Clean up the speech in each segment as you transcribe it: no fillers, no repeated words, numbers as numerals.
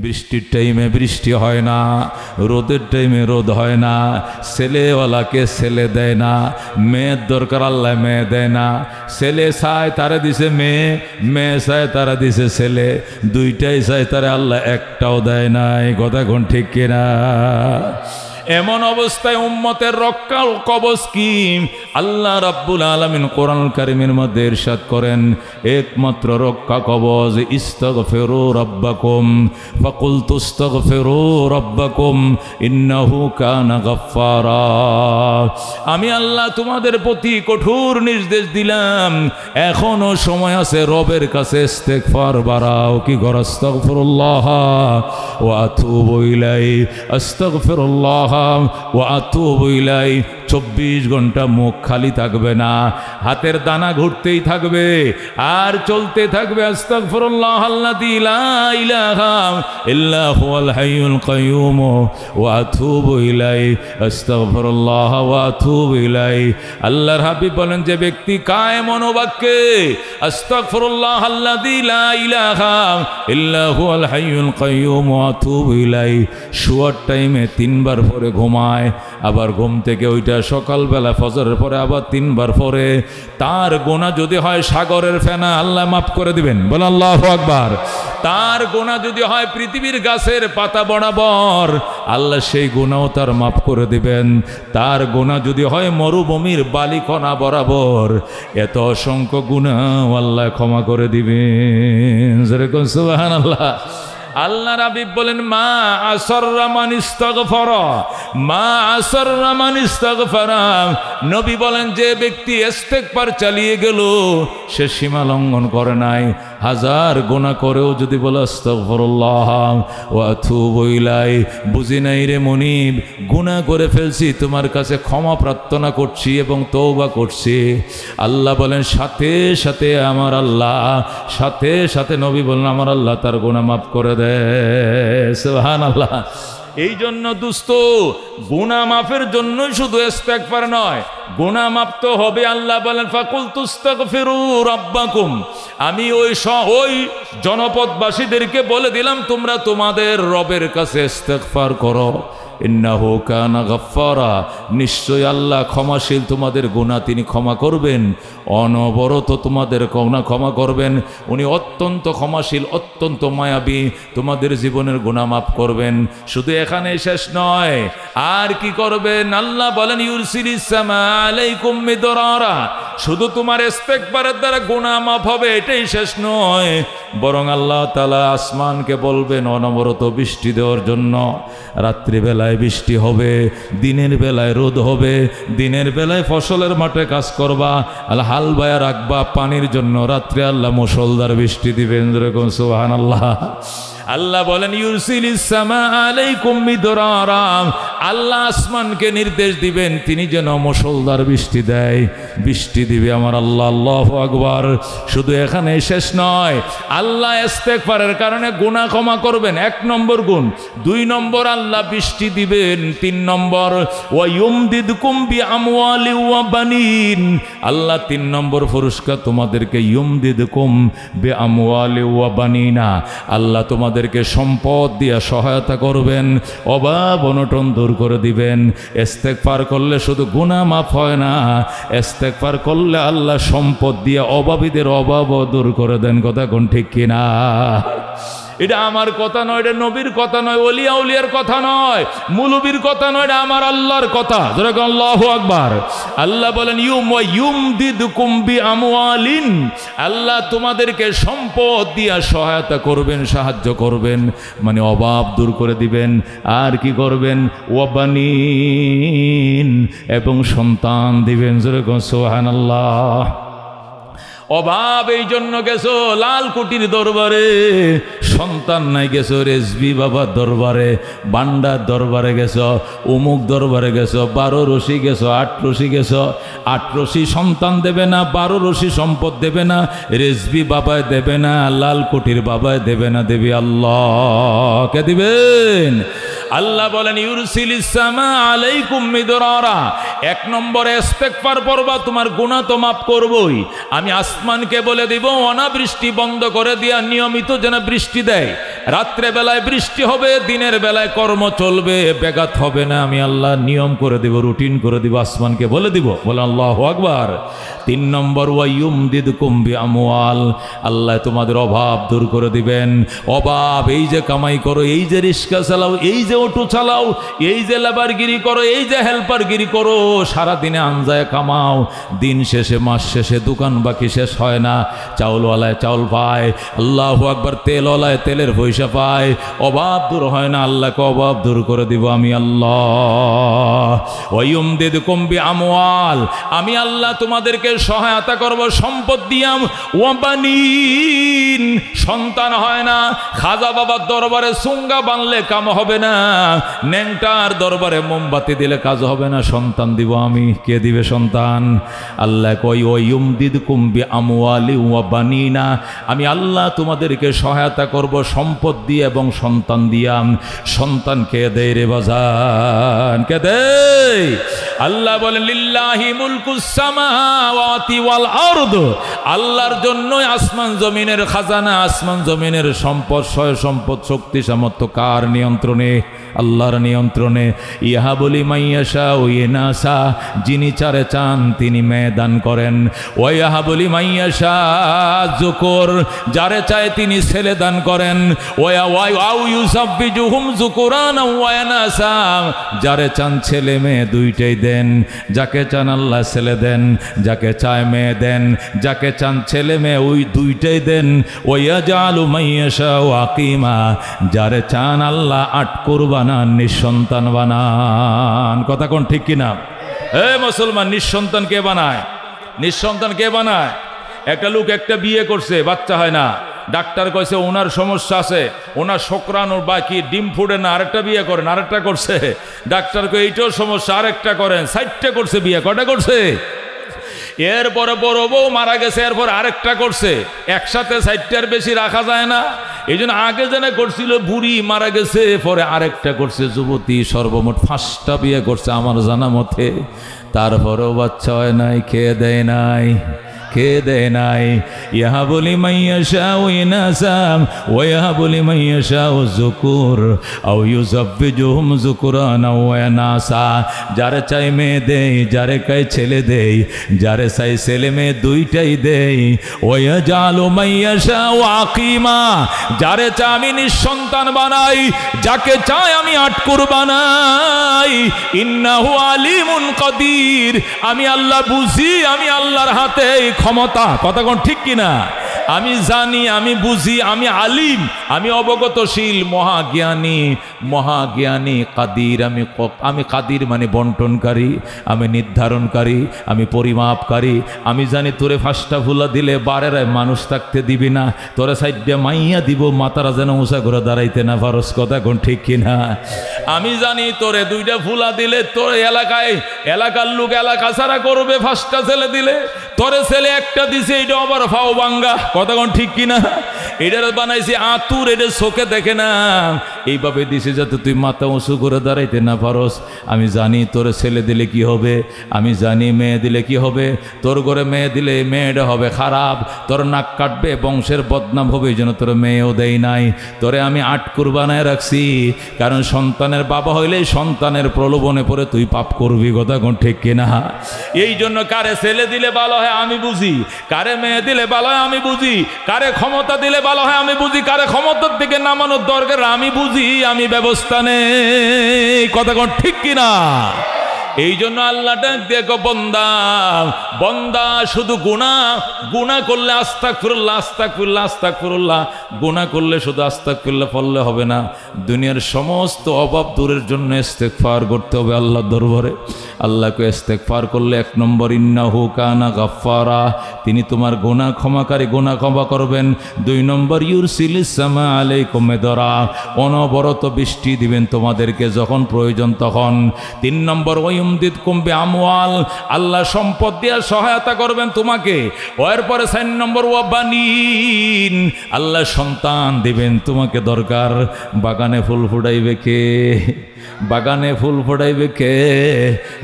বৃষ্টির টাইমে বৃষ্টি হয় না, রোদের টাইমে রোদ হয় না, ছেলেওয়ালাকে ছেলে দেয় না, মেয়ের দরকার আল্লাহ মেয়ে দেয় না, ছেলে চায় তারা দিছে মেয়ে, মেয়ে চায় তারা দিছে ছেলে, দুইটাই চায় তারা আল্লাহ একটাও দেয় না। এই কথা কোন ঠিক কিনা? এমন অবস্থায় উম্মতের রক্ষা কবচ কি? আল্লাহ রাব্বুল আলামিন কোরআনুল কারীমের মধ্যে ইরশাদ করেন, একমাত্র রক্ষা কবচ ইস্তাগফিরু রাব্বাকুম ফাকুলতু ইস্তাগফিরু রাব্বাকুম ইন্নাহু কানা গাফফারা। আমি আল্লাহ তোমাদের প্রতি কঠোর নির্দেশ দিলাম, এখনো সময় আছে, রবের কাছে ইস্তিগফার বাড়াও। কি কর? আস্তাগফিরুল্লাহ ওয়া আতুবু ইলাইহি, আস্তাগফিরুল্লাহ ওয়া আতুবু ইলাইহি। 24 ঘন্টা মুখ খালি থাকবে না, হাতের দানা ঘুরতেই থাকবে আর চলতে থাকবে। আস্তাগফিরুল্লাহ আল্লাযী লা ইলাহা ইল্লা হুয়াল হাইয়ুল কাইয়্যুম ওয়া আতুবু ইলাইহি, আস্তাগফিরুল্লাহ ওয়া আতুবু ইলাইহি। আল্লাহর হাবিব বলেন, যে ব্যক্তি কায়ে মনোবাক্যে আস্তাগফিরুল্লাহ আল্লাযী লা ইলাহা ইল্লা হুয়াল হাইয়ুল কাইয়্যুম ওয়া আতুবু ইলাইহি, শোয়ার টাইমে 3 বার পরে ঘুমায়, আবার ঘুম থেকে ওইটা সকালবেলা ফজরের পরে আবার 3 বার পরে, তার গুনাহ যদি হয় সাগরের ফেনা, আল্লাহ মাফ করে দিবেন। বল আল্লাহু আকবার। তার গুনাহ যদি হয় পৃথিবীর গাছের পাতা বরাবর, আল্লাহ সেই গুনাহও তার মাফ করে দিবেন। তার গুনাহ যদি হয় মরুভূমির বালিকণা বরাবর, এত অসংখ্য গুনাহ আল্লাহ ক্ষমা করে দিবেন। যেরকম সুবহানাল্লাহ। আল্লাহ হাবিব বলেন, মা আসররা মান ইস্তাগফারা, মা আসররা মান ইস্তাগফারা। নবী বলেন, যে ব্যক্তি ইস্তেগফার চালিয়ে গেল সে সীমা লঙ্ঘন করে নাই। 1000 গুনাহ করেও যদি বলে আস্তাগফিরুল্লাহ ওয়া আতুবু ইলাইহি, বুঝি নাই রে মনিব, গুনাহ করে ফেলছি, তোমার কাছে ক্ষমা প্রার্থনা করছি এবং তওবা করছি। আল্লাহ বলেন, সাথে সাথে আমার আল্লাহ, সাথে সাথে নবী বলেন আমার আল্লাহ তার গুনাহ মাফ করে দেয়। সুবহানাল্লাহ। এই জন্য দোস্ত, গুনাহ মাফের জন্যই শুধু ইস্তেগফার নয়, গুনাহ মাফ তো হবে। আল্লাহ বলেন, ফাকুলতু ইস্তাগফিরু রাব্বাকুম, আমি ওই জনপদবাসীদেরকে বলে দিলাম তোমরা তোমাদের রবের কাছে ইস্তেগফার করো। ইন্নাহু কানা গাফফারা, নিশ্চয় আল্লাহ ক্ষমাশীল, তোমাদের গুনাহ তিনি ক্ষমা করবেন, অনবরত তোমাদের গুনাহ ক্ষমা করবেন। উনি অত্যন্ত ক্ষমাশীল, অত্যন্ত মায়াবী, তোমাদের জীবনের গুনাহ মাফ করবেন। শুধু এখানে শেষ নয়, আর কি করবেন? আল্লাহ বলেন, ইউরসিলিস সামা আলাইকুম মিদরারা, শুধু তোমার ইস্তেগফারের দ্বারা গুনাহ মাফ হবে এটাই শেষ নয়, বরং আল্লাহ তাআলা আসমানকে বলবেন অনবরত বৃষ্টি দেওয়ার জন্য। রাত্রিবেলায় বৃষ্টি হবে, দিনের বেলায় রোদ হবে, দিনের বেলায় ফসলের মাঠে কাজ করবা, হাল বায়া রাখবা পানির জন্য, রাত্রে আল্লাহ মুষলধার বৃষ্টি দিবেন। যেরকম সুবহানাল্লাহ। আল্লাহ বলেন, ইউরসিলিস সামা আলাইকুম মিদরারা, আল্লাহ আসমানকে নির্দেশ দিবেন তিনি যেন মুষলধার বৃষ্টি দেয়, বৃষ্টি দিবে আমার আল্লাহ। আল্লাহু আকবার। শুধু এখানে শেষ নয়, আল্লাহ ইস্তেগফারের কারণে গুনাহ ক্ষমা করবেন, 1 নম্বর গুণ। 2 নম্বর, আল্লাহ বৃষ্টি দিবেন। 3 নম্বর, ওয়া ইউমদিদকুম বিআমওয়ালি ওয়া বানিন, আল্লাহ 3 নম্বর পুরস্কার তোমাদেরকে, ইউমদিদকুম বিআমওয়ালি ওয়া বানিনা, আল্লাহ তোমাদেরকে সম্পদ দিয়ে সহায়তা করবেন, অভাব অনটন দূর করে দিবেন। ইস্তেগফার করলে শুধু গুনাহ মাফ হয় না, ইস্তেগফার করলে আল্লাহ সম্পদ দিয়ে অভাবীদের অভাবও দূর করে দেন। কথা কোন ঠিক কিনা? এটা আমার কথা নয়, এটা নবীর কথা নয়, ওলিয়া উলিয়ার কথা নয়, মুলুবির কথা নয়, এটা আমার আল্লাহর কথা। যেরকম আল্লাহু আকবার। আল্লাহ বলেন, ইউমদিদকুম বিআমওয়ালিন, আল্লাহ তোমাদেরকে সম্পদ দিয়া সহায়তা করবেন, সাহায্য করবেন, মানে অভাব দূর করে দিবেন। আর কি করবেন? ওয়া বানিন, এবং সন্তান দিবেন। যেরকম সুবহানাল্লাহ। অভাব এই জন্য গেছো লালকুটির দরবারে, সন্তান নাই, গেছো রেজবি বাবার দরবারে, বান্ডার দরবারে গেছো, অমুক দরবারে গেছো, 12 রশি গেছো, 8 রশি গেছো, 8 রশি সন্তান দেবে না, 12 রশি সম্পদ দেবে না, রেজবি বাবায় দেবে না, লালকুটির বাবায় দেবে না, দেবী আল্লাহ। কে দিবেন? আল্লাহ বলেন, ইউরসিলিস সামা আলাইকুম মিদরারা, 1 নম্বরে ইস্তেগফার পড়বা, তোমার গুনাহ তো মাফ করবই। আমি আস্তে আসমানকে বলে দিব অনাবৃষ্টি বন্ধ করে দিয়া নিয়মিত যেন বৃষ্টি দেয়। রাত্রে বেলায় বৃষ্টি হবে, দিনের বেলায় কর্ম চলবে, ব্যাঘাত হবে না। আমি আল্লাহ নিয়ম করে দিব, রুটিন করে দিব, আসমানকে বলে দিব। বলে আল্লাহু আকবার। 3 নম্বর ওয়ায়ুমদিদকুম বিআমওয়াল, আল্লাহ তোমাদের অভাব দূর করে দিবেন। অভাব, এই যে কামাই করো, এই যে রিক্সা চালাও, এই যে অটো চালাও, এই যে লেবারগিরি করো, এই যে হেল্পারগিরি করো, সারাদিনে আনজায় কামাও, দিন শেষে মাস শেষে দোকান বাকি শেষ হয় না। চাউলওয়ালায় চাউল পায়, আল্লাহু আকবার, তেলওয়ালায় তেলের পয়সা পায়, অভাব দূর হয় না। আল্লাহকে অভাব দূর করে দিব আমি আল্লাহ। ওয়ায়ুমদিদকুম বিআমওয়াল, আমি আল্লাহ তোমাদেরকে সহায়তা করব সম্পদ দিয়াম। ওয়াবানিন, সন্তান হয় না। খাজা বাবার দরবারে সুঙ্গা বানলে কাম হবে না, ন্যাংটার দরবারে মোমবাতি দিলে কাজ হবে না। সন্তান দিব আমি। কে দিবে সন্তান? আল্লাহ কই ওয়ায়ুমদিদকুম বিআমওয়ালি ওয়াবানিনা, আমি আল্লাহ তোমাদেরকে সহায়তা করব সম্পদ দিয়ে এবং সন্তান দিয়াম। সন্তান কে দেয় রে বাজান? কে দেয়? আল্লাহ বলেন লিল্লাহি মুলকুস সামাওয়াতি ওয়াল আরদ, আল্লাহর জন্যই আসমান জমিনের খাজানা, আসমান জমিনের সম্পদ, সয় সম্পদ, শক্তি সামর্থ্য কার নিয়ন্ত্রণে? আল্লাহর নিয়ন্ত্রণে। ইহা বলি মাইয়াশা ও ইনাসা, যিনি চারে চান তিনি মেয়ে দান করেন। ওয়াহা বলি মাইয়াশা যুকুর, যারে চায় তিনি ছেলে দান করেন। ওয়াউ ইউসাব্বিজুহুম যুকুরানা ওয়া ইনাসা, যারে চান ছেলে মেয়ে দুইটাই দেন। যাকে চান আল্লাহ ছেলে দেন, যাকে চায় মেয়ে দেন, যাকে চান ছেলে মেয়ে ওই দুইটাই দেন। ওয়াজালু মাইয়াশা আকিমা, যারে চান আল্লাহ আটকুর বানান, নিঃসন্তান বানান। কথা কোন ঠিক কিনা? মুসলমান, নিঃসন্তান কে বানায়? নিঃসন্তান কে বানায়? একটা লোক একটা বিয়ে করছে, বাচ্চা হয় না। ডাক্তার কইছে ওনার সমস্যা আছে, ওনার শুক্রাণুর বাকি, ডিম ফুডে না, আরেকটা বিয়ে করেন। আরেকটা করছে, ডাক্তার কই এইটাও সমস্যা, আরেকটা করেন। 4টা করছে বিয়ে। কটা করছে? এরপরে বড় বউ মারা গেছে, এরপর আরেকটা করছে। একসাথে 4টার বেশি রাখা যায় না, এই জন্য আগে যেন করছিল বুড়ি মারা গেছে, পরে আরেকটা করছে যুবতী। সর্বমোট 5টা বিয়ে করছে আমার জানা মতে। তারপরেও বাচ্চা হয় নাই। খেয়ে দেয় নাই, কে দেয় নাই? ইহা বলি মাইয়াশা ও ইনাসাম, ওয়া বলি মাইয়াশা ও যুকুর, আও ইউসাব্বিজুহুম যুকুরানা ওয়া ইনাসা, যারে চাই মেয়ে দেই, যারে চাই ছেলে দেই, যারে চাই ছেলে মেয়ে দুইটাই দেই। ওয়াজালু মাইয়াশা ও আকিমা, যারে চাই আমি নিঃসন্তান বানাই, যাকে চাই আমি আটকুর বানাই। ইন্নাহু আলিমুন কাদির, আমি আল্লাহ বুঝি, আমি আল্লাহর হাতে ক্ষমতা। কথা কোন ঠিক কিনা? আমি জানি, আমি বুঝি, আমি আলিম, আমি অবগতশীল, মহাজ্ঞানী, মহাজ্ঞানী কাদির। আমি কাদির মানে বন্টনকারী, আমি নির্ধারণকারী, আমি পরিমাপকারী। আমি জানি তোরে 5টা ফুলা দিলে বারেরায় মানুষ থাকতে দিবি না, তোরে 4টা মাইয়া দিব, মাতারা যেন উঁচা করে দাঁড়াইতে না পারস। কথা কোন ঠিক কিনা? আমি জানি তোরে 2টা ফুলা দিলে তোর এলাকায়, এলাকার লোক এলাকা ছাড়া করবে 5টা ছেলে দিলে। তোরে ছেলে একটা দিছে, এটা আবার ফাও বাঙ্গা। কথা কোন ঠিক কিনা? এটার বানাইছে আতুর, এটা চোখে দেখে না, এইভাবে দিছে যাতে তুই মাথা উঁচু করে দাঁড়াইতে না পারস। আমি জানি তোর ছেলে দিলে কি হবে, আমি জানি মেয়ে দিলে কি হবে। তোর ঘরে মেয়ে দিলে মেয়েটা হবে খারাপ, তোর নাক কাটবে, বংশের বদনাম হবে, এই জন্য তোর মেয়েও দেই নাই। তোরে আমি আটকুর বানায় রাখছি, কারণ সন্তানের বাবা হইলে সন্তানের প্রলোভনে পড়ে তুই পাপ করবি। কথা কোন ঠিক কিনা? এই জন্য কারে ছেলে দিলে ভালো হয় আমি বুঝি, কারে মেয়ে দিলে ভালো হয় আমি বুঝি, কারে ক্ষমতা দিলে ভালো হয় আমি বুঝি, কারে ক্ষমতার দিকে নামানোর দরকার আমি বুঝি, আমি ব্যবস্থা নেই। কথা কোন ঠিক কিনা? এই জন্য আল্লাহ ডাক দেখো, বন্দা বন্দা শুধু গুনাহ করলে আস্তাগফিরুল্লাহ, আস্তাগফিরুল্লাহ, আস্তাগফিরুল্লাহ, গুনাহ করলে শুধু আস্তাগফিরুল্লাহ পড়লে হবে না। দুনিয়ার সমস্ত অভাব দূরের জন্য ইস্তেগফার করতে হবে আল্লাহর দরবারে। আল্লাহকে ইস্তেগফার করলে 1 নম্বর ইন্নাহু কানা গাফফারা, তিনি তোমার গুনাহ ক্ষমাকারী, গুনাহ ক্ষমা করবেন। 2 নম্বর ইউরসিলিস সামা আলাইকুম মিদরা, অনবরত বৃষ্টি দিবেন তোমাদেরকে যখন প্রয়োজন তখন। 3 নম্বর ইউমদিদকুম বিআমওয়াল, আল্লাহ সম্পদ দিয়ে সহায়তা করবেন তোমাকে। এরপরে 4 নম্বর ওয়া বানিন, আল্লাহ সন্তান দিবেন তোমাকে। দরকার বাগানে ফুল ফুটাইবে কে? বাগানে ফুল ফোটাইবে কে?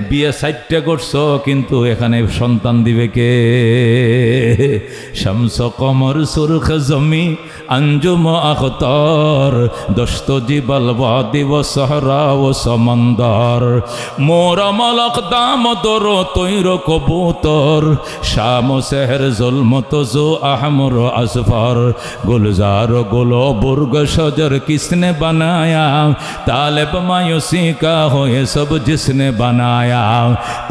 বিয়ে 4টা করছো কিন্তু এখানে সন্তান দিবে কে? শামস কমর সুরখ জমি अंजुम अख्तर दस्त जिबल वादी व सहरा व समंदर मोरा मलक दाम दरो तैर कबूतर शाम शहर जुल्मत जो अहमर असफर गुलजार गुलो बुर्ग शजर किसने बनाया तालिब मायूसी का हो ये सब जिसने बनाया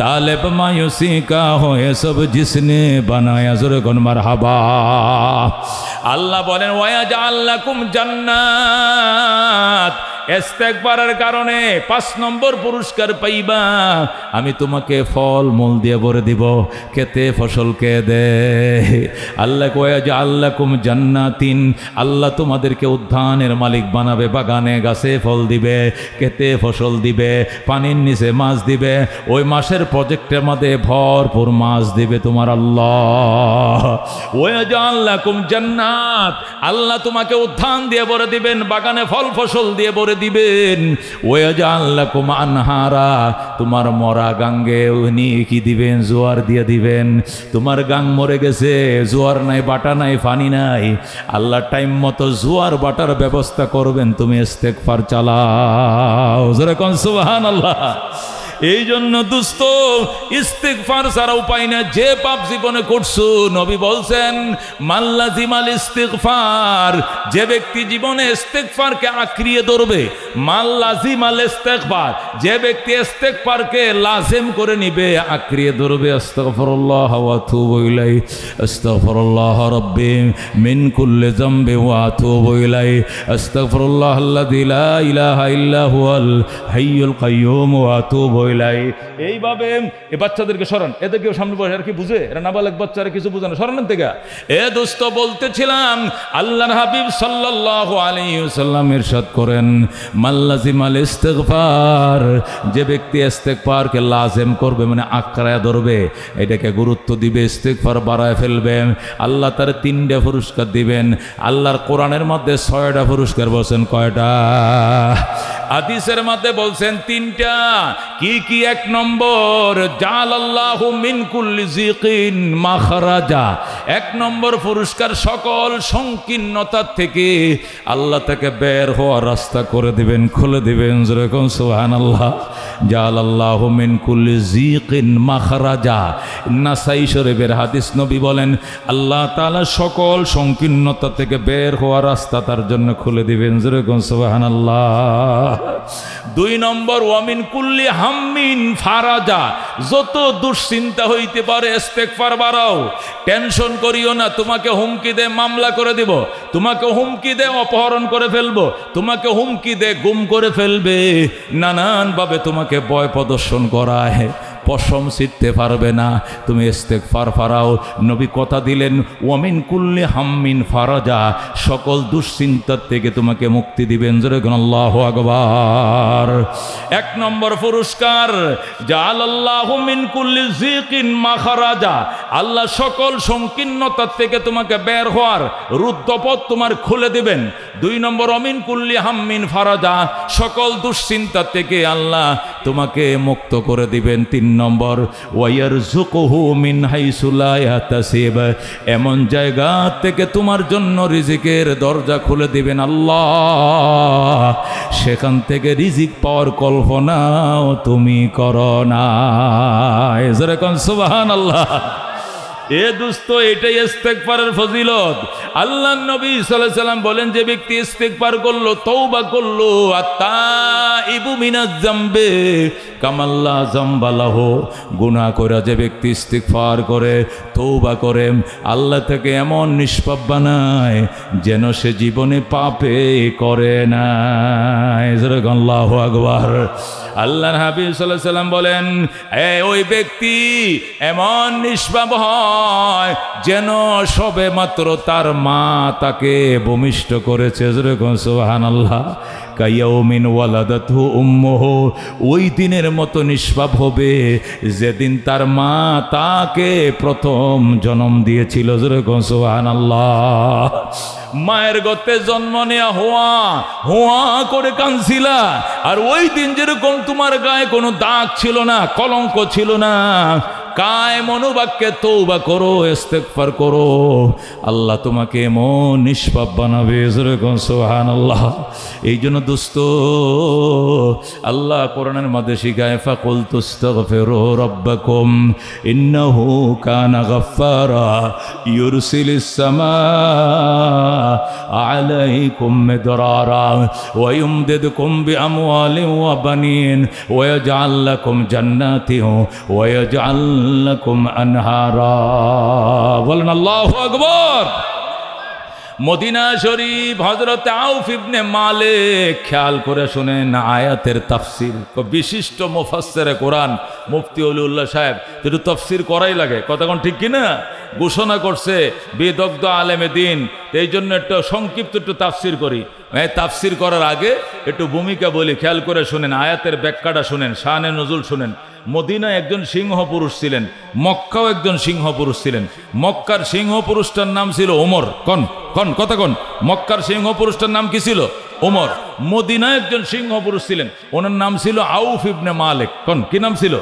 तालिब मायूसी का हो ये सब जिसने बनाया जुर्गन मरहबा। अल्लाह बोलें ওয়াজাল লাকুম জান্নাত, ইস্তেগফারের কারণে 5 নম্বর পুরস্কার পাইবা। আমি তোমাকে ফল মূল দিয়ে ভরে দিব। খেতে ফসল কে দে? আল্লাহ ওয়াজাল লাকুম জান্নাতিন, আল্লাহ তোমাদেরকে উদ্যানের মালিক বানাবে, বাগানে গাছে ফল দিবে, খেতে ফসল দিবে, পানির নিচে মাছ দিবে, ওই মাসের প্রজেক্টের মধ্যে ভরপুর মাছ দিবে তোমার আল্লাহ। ওয়াজাল লাকুম জান্নাত, আল্লাহ তোমাকে উদ্যান দিয়ে ভরে দিবেন, বাগানে ফল ফসল দিয়ে ভরে দিবেন। ওয়াজাল লাকুম আনহারা, তোমার মরা গাঙ্গে উনি কি দিবেন? জোয়ার দিয়ে দিবেন। তোমার গাং মরে গেছে, জোয়ার নাই, বাটা নাই, পানি নাই, আল্লাহ টাইম মতো জোয়ার বাটার ব্যবস্থা করবেন। তুমি ইস্তেগফার চালাও, জোরে কোন সুবহানাল্লাহ। এই জন্য দোস্ত ইস্তিগফার ছাড়া উপায় না। যে পাপ জীবনে করছো, নবী বলছেন মাল্লাজিমাল ইস্তিগফার, যে ব্যক্তি জীবনে ইস্তিগফারকে আঁকড়িয়ে ধরবে, মাল্লাজিমাল ইস্তিগফার, যে ব্যক্তি ইস্তিগফারকে লাজিম করে নিবে, আঁকড়িয়ে ধরবে, আস্তাগফিরুল্লাহ ওয়া আতুবু ইলাইহি, আস্তাগফিরুল্লাহ রাব্বি মিন কুল্লি যামবি ওয়া আতুবু ইলাইহি, আস্তাগফিরুল্লাহ আল্লাযী লা ইলাহা ইল্লা হুয়াল হাইয়ুল কাইয়্যুম ওয়া আতুবু ইলাইহি। এইভাবে এই বাচ্চাদেরকে সরান, এদেরকেও সামনে বসে, আর কি বুঝে এরা নাবালেগ বাচ্চারা কিছু বুঝে না, সরানোর থেকে। এ দোস্ত বলতেছিলাম আল্লাহর হাবিব সাল্লাল্লাহু আলাইহি ওয়াসাল্লাম ইরশাদ করেন মাল্লাজিমাল ইস্তিগফার, যে ব্যক্তি ইস্তিগফারকে লাজিম করবে, মানে আঁকড়ায় ধরবে, এটাকে গুরুত্ব দিবে, ইস্তিগফার বাড়ায় ফেলবে, আল্লাহ তার 3টা পুরস্কার দিবেন। আল্লাহর কোরআনের মধ্যে 6টা পুরস্কার বলছেন। কয়টা? হাদিসের মধ্যে বলছেন 3টা। কি কি? 1 নম্বর জালাল্লাহু মিন কুল্লি যিকিন মাখরাজা, 1 নম্বর পুরস্কার সকল সংকীর্ণতা থেকে আল্লাহ তাকে বের হওয়ার রাস্তা করে দিবেন, খুলে দিবেন। যেরকম সুবহানাল্লাহ। জালাল্লাহু মিন কুল্লি যিকিন মাখরাজা, নাসাই শরীফের হাদিস। নবী বলেন আল্লাহ তাআলা সকল সংকীর্ণতা থেকে বের হওয়ার রাস্তা তার জন্য খুলে দিবেন। যেরকম সুবহানাল্লাহ। 2 নম্বর ওয়ামিন কুল্লি হাম্মিন ফারাজা, যত দুশ্চিন্তা হইতে পারে ইস্তেগফার বাড়াও, টেনশন করিও না। তোমাকে হুমকি দে মামলা করে দিব, তোমাকে হুমকি দে অপহরণ করে ফেলবো, তোমাকে হুমকি দে গুম করে ফেলবে, নানানভাবে তোমাকে ভয় প্রদর্শন করায়, পশম ছিটতে পারবে না। তুমি ইস্তেগফার ফারাও। নবী কথা দিলেন ওয়ামিন কুল্লি হাম্মিন ফারাজা, সকল দুশ্চিন্তার থেকে তোমাকে মুক্তি দিবেন। জোরে আল্লাহু আকবার। 1 নম্বর পুরস্কার জালাল্লাহু মিন কুল্লি যিকিন মাখরাজা, আল্লাহ সকল সংকীর্ণতার থেকে তোমাকে বের হওয়ার রুদ্ধপথ তোমার খুলে দিবেন। 2 নম্বর ওয়ামিন কুল্লি হাম্মিন ফারাজা, সকল দুশ্চিন্তার থেকে আল্লাহ তোমাকে মুক্ত করে দিবেন। 3 নম্বর ওয়ারযুকুহু মিন হাইসু লা ইয়াহতাসিব, এমন জায়গা থেকে তোমার জন্য রিজিকের দরজা খুলে দিবেন আল্লাহ, সেখান থেকে রিজিক পাওয়ার কল্পনাও তুমি করো না। যেরকম সুবহানাল্লাহ। এ দোস্ত এটাই ইস্তেগফারের ফজিলত। আল্লাহর নবী সাল্লাল্লাহু আলাইহি সাল্লাম বলেন যে ব্যক্তি ইস্তেগফার করলো, তওবা করলো, আত্তাইবু মিনাজ যামবে কামাল্লা যামবা লাহু, গুনাহ করে যে ব্যক্তি ইস্তেগফার করে, তওবা করে, আল্লাহ থেকে এমন নিষ্পাপ বানায় যেন সে জীবনে পাপে করে না। আল্লাহু আকবার। আল্লাহর হাবিব সাল্লাল্লাহু আলাইহি সাল্লাম বলেন ওই ব্যক্তি এমন নিষ্পাপ হয় যেন সবে মাত্র তার মা তাকে ভূমিষ্ঠ করেছে। যেরকম সুবহানাল্লাহ। কায়াউমিন ওয়ালাদাতহু উম্মুহু, ওই দিনের মতো নিষ্পাপ হবে যেদিন তার মা তাকে প্রথম জন্ম দিয়েছিল। সুবহানাল্লাহ। মায়ের গর্তে জন্ম নেয়া হোয়া হোয়া করে কাঁদছিলা, আর ওই দিন যেরকম তোমার গায়ে কোনো দাগ ছিল না, কলঙ্ক ছিল না, কায় মনোবাক্যে তওবা করো, ইস্তেগফার করো, আল্লাহ তোমাকে এমন নিষ্পাপ বানাবে। সুবহানাল্লাহ। এই জন্য দোস্ত, আল্লাহ কোরআনের মধ্যে শিখায় ফাকুলতু আস্তাগফিরু রাব্বাকুম ইন্নাহু কানা গাফফারা ইউরসিলিস সামাআ আলাইকুম মিদরারা ওয়া ইউমদিদকুম বিআমওয়ালিন ওয়া বানিন ওয়া ইয়াজআল লাকুম জান্নাতিন ওয়া ইয়াজআল লাকুম আনহারা। বলেন আল্লাহু আকবার। মদিনা শরীফ হযরত আউফ ইবনে মালিক, খেয়াল করে শুনেন আয়াতের তাফসীর। বিশিষ্ট মুফাসসিরে কোরআন মুফতি ওলিউল্লাহ সাহেব একটু তাফসীর করাই লাগে, কতক্ষণ ঠিক কিনা, ঘোষণা করছে বিদগ্ধ আলেমে দিন। এই জন্য একটু সংক্ষিপ্ত একটু তাফসীর করি। তাফসীর করার আগে একটু ভূমিকা বলি, খেয়াল করে শুনেন, আয়াতের ব্যাখ্যাটা শুনেন, শানে নজুল শুনেন। মদিনায় একজন সিংহ পুরুষ ছিলেন, মক্কাও একজন সিংহ পুরুষ ছিলেন। মক্কার সিংহ পুরুষটার নাম ছিল ওমর। কথা কন, মক্কার সিংহ পুরুষটার নাম কি ছিল? ওমর। মদিনায় একজন সিংহ পুরুষ ছিলেন, ওনার নাম ছিল আউফ ইবনে মালিক। কি নাম ছিল?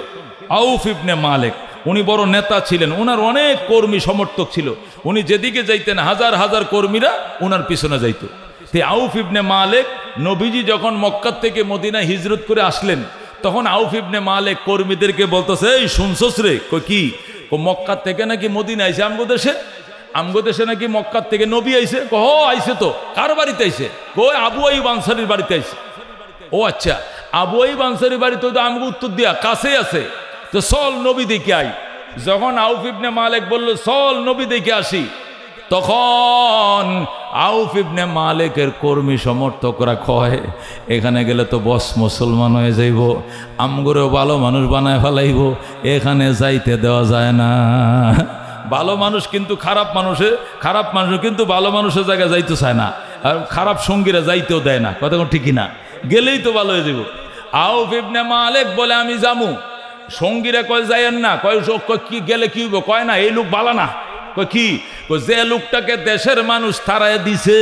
আউফ ইবনে মালিক। উনি বড় নেতা ছিলেন, ওনার অনেক কর্মী সমর্থক ছিল। উনি যেদিকে যাইতেন হাজার হাজার কর্মীরা ওনার পিছনে যাইত। আউফ ইবনে মালিক নবীজি যখন মক্কা থেকে মদিনায় হিজরত করে আসলেন, তখন আউফ ইবনে মালিক কর্মীদেরকে বলতেছে, এই শুনছস রে? কি মক্কা থেকে নাকি মদিনা আইছে? আমগো দেশে নাকি মক্কা থেকে নবী আইছে? আইছে তো। কার বাড়িতে আইছে? আবু আইয়ুব আনসারীর বাড়িতে আইছে। ও আচ্ছা, আবু আইয়ুব আনসারীর বাড়িতে তো আমগো উত্তর দিয়া কাছেই আছে, তো চল নবী দেখে আই। যখন আউফ ইবনে মালিক বলল চল নবী দেখে আসি, তখন আউফ ইবনে মালিকের কর্মী সমর্থকরা কয়, এখানে গেলে তো বস মুসলমান হয়ে যাইব, আমগরেও ভালো মানুষ বানায় ফেলাইব, এখানে যাইতে দেওয়া যায় না। ভালো মানুষ কিন্তু খারাপ মানুষ কিন্তু ভালো মানুষের জায়গায় যাইতে চায় না, আর খারাপ সঙ্গীরা যাইতেও দেয় না। কথা ঠিকই না? গেলেই তো ভালো হয়ে যাব। আউফ ইবনে মালিক বলে আমি যামু। সঙ্গীরা কয় যাইয়েন না। কয় কি গেলে কি হইব? কয় না, এই লোক ভালো না। কি যে লোকটাকে দেশের মানুষ তাড়ায় দিছে,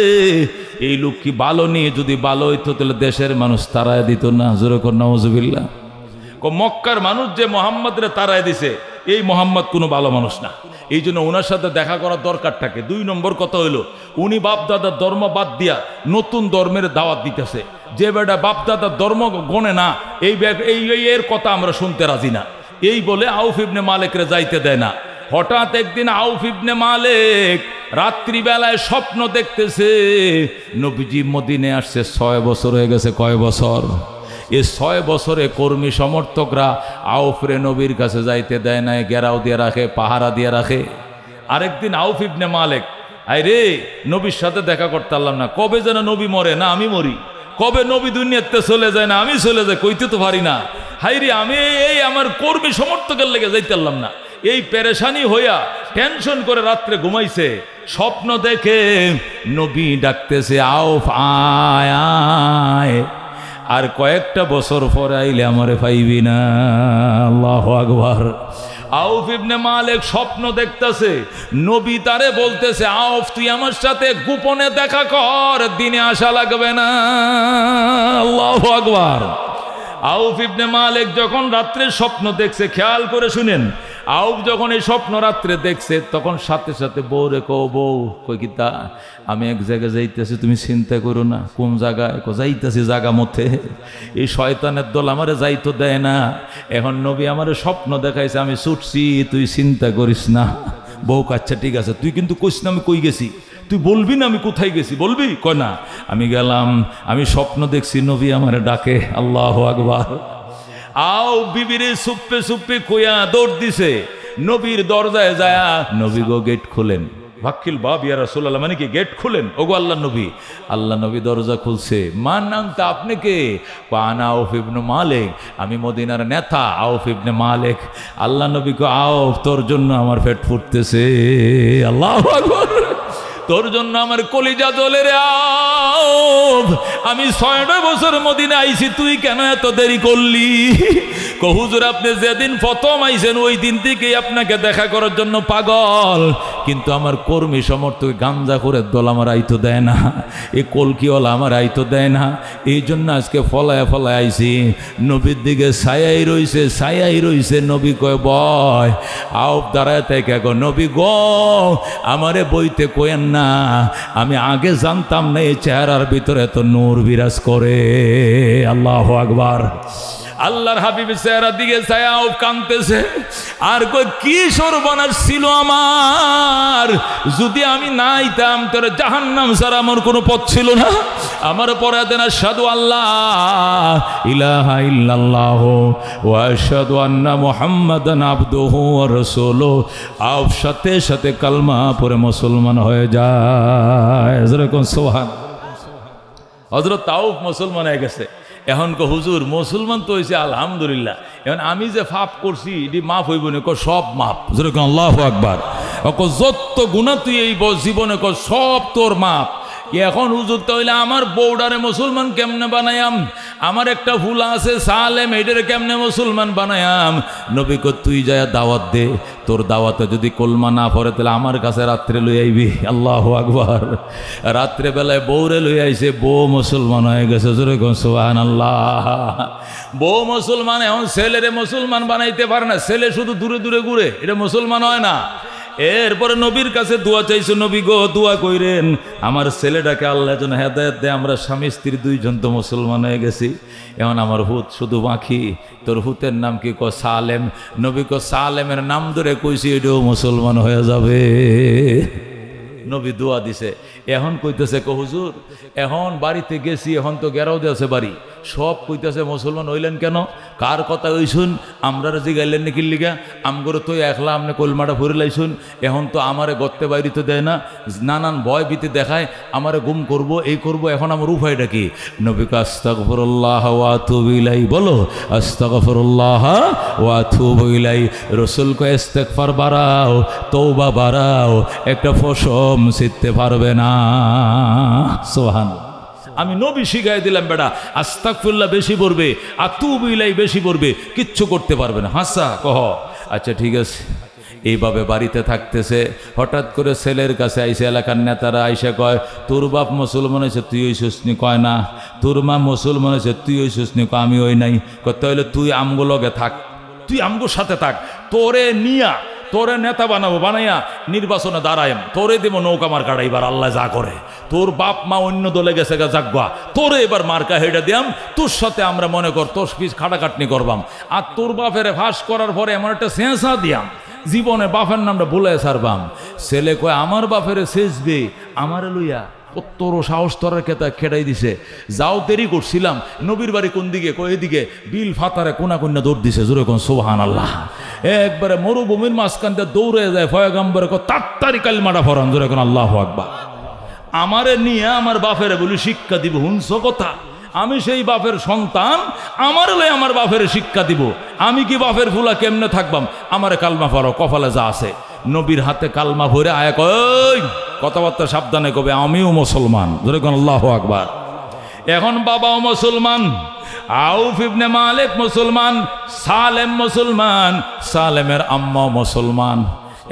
এই লোক কি ভালো নিয়ে? যদি ভালো হইতো তাহলে দেশের মানুষ তাড়ায় দিত না। জোরে কর নাউজুবিল্লাহ। মক্কার মানুষ যে মোহাম্মদরে তাড়ায় দিছে, এই মোহাম্মদ কোনো ভালো মানুষ না। এই জন্য ওনার সাথে দেখা করার দরকার থাকে। 2 নম্বর কথা হইলো, উনি বাপদাদার ধর্ম বাদ দিয়া নতুন ধর্মের দাওয়াত দিতেছে। যে বেটা বাপদাদার ধর্ম গণে না, এই এর কথা আমরা শুনতে রাজি না, এই বলে আউফ ইবনে মালিকরে যাইতে দেয় না। হঠাৎ একদিন আউফ ইবনে মালিক রাত্রিবেলায় স্বপ্ন দেখতেছে, নবীজি মদিনায় আসছে। 6 বছর হয়ে গেছে। কয় বছর? এই 6 বছরে কর্মী সমর্থকরা আউফরে নবীর কাছে যাইতে দেয় না, ঘেরাও দিয়ে রাখে, পাহারা দিয়ে রাখে। আরেকদিন আউফ ইবনে মালিক, আই রে নবীর সাথে দেখা করতে পারলাম না, কবে যেন নবী মরে না আমি মরি, কবে নবী দুনিয়াতে চলে যায় না আমি চলে যাই, কইতে তো পারি না। হাই রে, আমি এই আমার কর্মী সমর্থকের লেগে যাইতে পারলাম না। এই পেরেশানি হইয়া টেনশন করে রাত্রে ঘুমাইছে। স্বপ্ন দেখে নবী ডাকতেছে, আউফ আয় আয়, আর কয়েকটা বছর পরে আইলে আমারে পাইবি না। আল্লাহু আকবার। আউফ ইবনে মালিক স্বপ্ন দেখতেছে, নবী তারে বলতেছে, আউফ তুই আমার সাথে গোপনে দেখা কর, দিনে আসা লাগবে না। আল্লাহু আকবার। আউফ ইবনে মালিক যখন রাত্রে স্বপ্ন দেখছে, খেয়াল করে শুনেন, আউফ যখন এই স্বপ্ন রাত্রে দেখছে, তখন সাথে সাথে বউরে কও, বউ কই কি তা আমি এক জায়গায় যাইতেছি, তুমি চিন্তা করো না। কোন জায়গায়? যাইতেছি জায়গা মতে। এই শয়তানের দল আমারে যাইতো দেয় না। এখন নবী আমারে স্বপ্ন দেখাইছে, আমি ছুটছি, তুই চিন্তা করিস না। বউ আচ্ছা ঠিক আছে, তুই কিন্তু কইস না আমি কই গেছি, তুই বলবি না আমি কোথায় গেছি, বলবি? কয় না, আমি গেলাম, আমি স্বপ্ন দেখছি নবী আমারে ডাকে। আল্লাহু আকবার। আও বিবিরে সুপ্পে সুপ্পে কইয়া দৌড় দিছে নবীর দরজায় যায়া, নবী গো গেট খুলেন। ভাক্কিল বাব ইয়া রাসূলুল্লাহ, মানে কি গেট খুলেন? ওগো আল্লাহ নবী। আল্লাহ নবী দরজা খুলছে। মান নাম তা আপনি কে? পানা আউফ ইবনে মালিক, আমি মদিনার নেতা আউফ ইবনে মালিক। আল্লাহ নবী কো, আউফ তোর জন্য আমার পেট ফুটতেছে। আল্লাহু আকবার। তোর জন্য আমার কলিজা জ্বলে রে আউফ, আমি 6টা বছর মদিনা আইছি, তুই কেন এত দেরি করলি? হুজুর আপনি যেদিন প্রথম আইছেন ওই দিন থেকেই আপনাকে দেখা করার জন্য পাগল, কিন্তু আমার কর্মী সমর্থক গাঞ্জা করে দল আমার আইতো দেয় না, এই কলকিওয়ালা আমার আইতো দেয় না, এই জন্য আজকে ফলায় ফলায় আইছি। নবীর দিকে ছায়াই রইছে। নবী কয় বয়। আউফ দাঁড়ায় থেকে গো, নবী গো আমারে বইতে কয়েন না, আমি আগে জানতাম না এই চেহারার ভিতরে তো নূর বিরাজ করে। আল্লাহু আকবার। আল্লাহর হাবিবের চেহারার দিকে ছায়া আউফ কাঁদতেছে আর কই কি সর্বনাশ ছিল আমার, যদি আমি না আইতাম তোর জাহান্নাম ছাড়া আমার কোনো পথ ছিল না। আমার পরে দেন আশহাদু আল্লাহ ইলাহা ইল্লাল্লাহ ওয়া আশহাদু আন্না মুহাম্মাদান আবদুহু ওয়া রাসূলুহু। আউফ সাথে সাথে কালমা পড়ে মুসলমান হয়ে যায়। যেরকম সুবহান। হযরত আউফ মুসলমান হয়ে গেছে। এখন কো হুজুর মুসলমান তো হয়েছে আলহামদুলিল্লাহ, এখন আমি যে পাপ করছি এটি মাফ হইব না? কো সব মাফ। যেরকম আল্লাহু আকবার। যত গুনাহ তুই এই জীবনে কর সব তোর মাফ। এখন হুজুর তাহলে আমার বউডারে মুসলমান কেমনে বানায়াম? আমার একটা ফুলা আছে সালেম, এটারে কেমনে মুসলমান বানায়াম? নবী কো তুই যায় দাওয়াত দে, তোর দাওয়াতে যদি কলমা না পড়ে তাহলে আমার কাছে রাত্রে লই আইবি। আল্লাহু আকবার। রাত্রে বেলায় বউরে লই আইছে, বউ মুসলমান হয়ে গেছে। জোরে কোন সুবহানাল্লাহ। বউ মুসলমান, এখন ছেলেরে মুসলমান বানাইতে পারে না, ছেলে শুধু দূরে দূরে ঘুরে, এটা মুসলমান হয় না। এরপরে নবীর কাছে দোয়া চাইছো, নবী গো দোয়া কইরেন আমার ছেলেটাকে আল্লাহ যেন হেদায়েত দেয়। আমরা স্বামী স্ত্রী দুইজন তো মুসলমান হয়ে গেছি, এখন আমার হুত শুধু বাকি। তোর হুতের নাম কি? কো সালেম। নবী কো সালেমের নাম ধরে কইছি এটাও মুসলমান হয়ে যাবে। নবী দোয়া দিছে। এখন কইতেছে কো হুজুর এখন বাড়িতে গেছি, এখন তো গেরাও দিয়েছে বাড়ি, সব কইতেছে মুসলমান হইলেন কেন? কার কথা হইছুন? আমরা জিগাইলেন নাকি লিগা? আমগরে তো একলা আপনি কলমাটা ভরে লাইছুন, এখন তো আমারে গত্তে বাইরে তো দেয় না, নানান ভয় ভীতি দেখায়, আমারে গুম করব এই করব, এখন আমার উপায়টা কি? নবী কো আস্তাগফিরুল্লাহ ওয়া আতুবু ইলাইহি। বলো আস্তাগফিরুল্লাহ ওয়া আতুবু ইলাইহি। রাসূল কো ইস্তেগফার বাড়াও, তওবা বাড়াও, একটা ফসম ছিটতে পারবে না। সুবহানাল্লাহ। আমি নবী শিখাই দিলাম বেটা আস্তাগফিরুল্লাহ বেশি পড়বে, আতুবু ইলাইহি বেশি পড়বে, কিচ্ছু করতে পারবে না। হাসা কহ আচ্ছা ঠিক আছে। এইভাবে বাড়িতে থাকতেছে, হঠাৎ করে ছেলের কাছে আইসে এলাকার নেতারা আইসে কয় তোর বাপ মুসলমান হয়েছে তুই ওই সুসনি, কয় না তোর মা মুসলমান হয়েছে তুই ওই সুসনি, কয় আমি ওই নাই। কত হইলে তুই আমগো লগে থাক, তুই আমগোর সাথে থাক, তোরে নিয়া তোরে নেতা বানাবো, বানাইয়া নির্বাচনে দাঁড়ায় তোরে দেবো নৌকা মার্কা। এবার আল্লাহ যা করে, তোর বাপ মা অন্য দলে গেছে গা জাগবা, তোরে এবার মার্কা হেডে দিয়াম, তোর সাথে আমরা মনে কর তোর পিস খাটাখাটনি করবাম, আর তোর বাপের ফাঁস করার পরে এমন একটা সেঁসা দিয়াম জীবনে বাপের নামটা ভুলে সারবাম। ছেলে কয় আমার বাপেরে শেষবে আমারে লইয়া কত্তর সাহস তরার খেটাই দিছে। যাও দেরি করছিলাম, নবীর বাড়ি কোন দিকে? কয় এদিকে। বিল ফাতারে কোনা কন্যা দৌড় দিছে। জোরে কোন সুবহানাল্লাহ। একবারে মরুভূমির মাঝখানটা দৌড়ে যায় পয়গম্বরে কয় তাড়াতাড়ি কালিমাটা ফরান। জোরে কোন আল্লাহু আকবার। আমারে নিয়ে আমার বাপেরে বলি শিক্ষা দিব, হুনছো কথা? আমি সেই বাপের সন্তান, আমার লই আমার বাপের শিক্ষা দিব। আমি কি বাপের ফুলা কেমনে থাকবাম? আমারে কালমা পড়ো, কপালে যা আছে। নবীর হাতে কালমা ভরে আয়া কয় কথাবার্তা সাবধানে কবে আমিও মুসলমান। যেরকম আল্লাহু আকবার। এখন বাবাও মুসলমান, আউফ ইবনে মালিক মুসলমান, সালেম মুসলমান, সালেমের আম্মাও মুসলমান।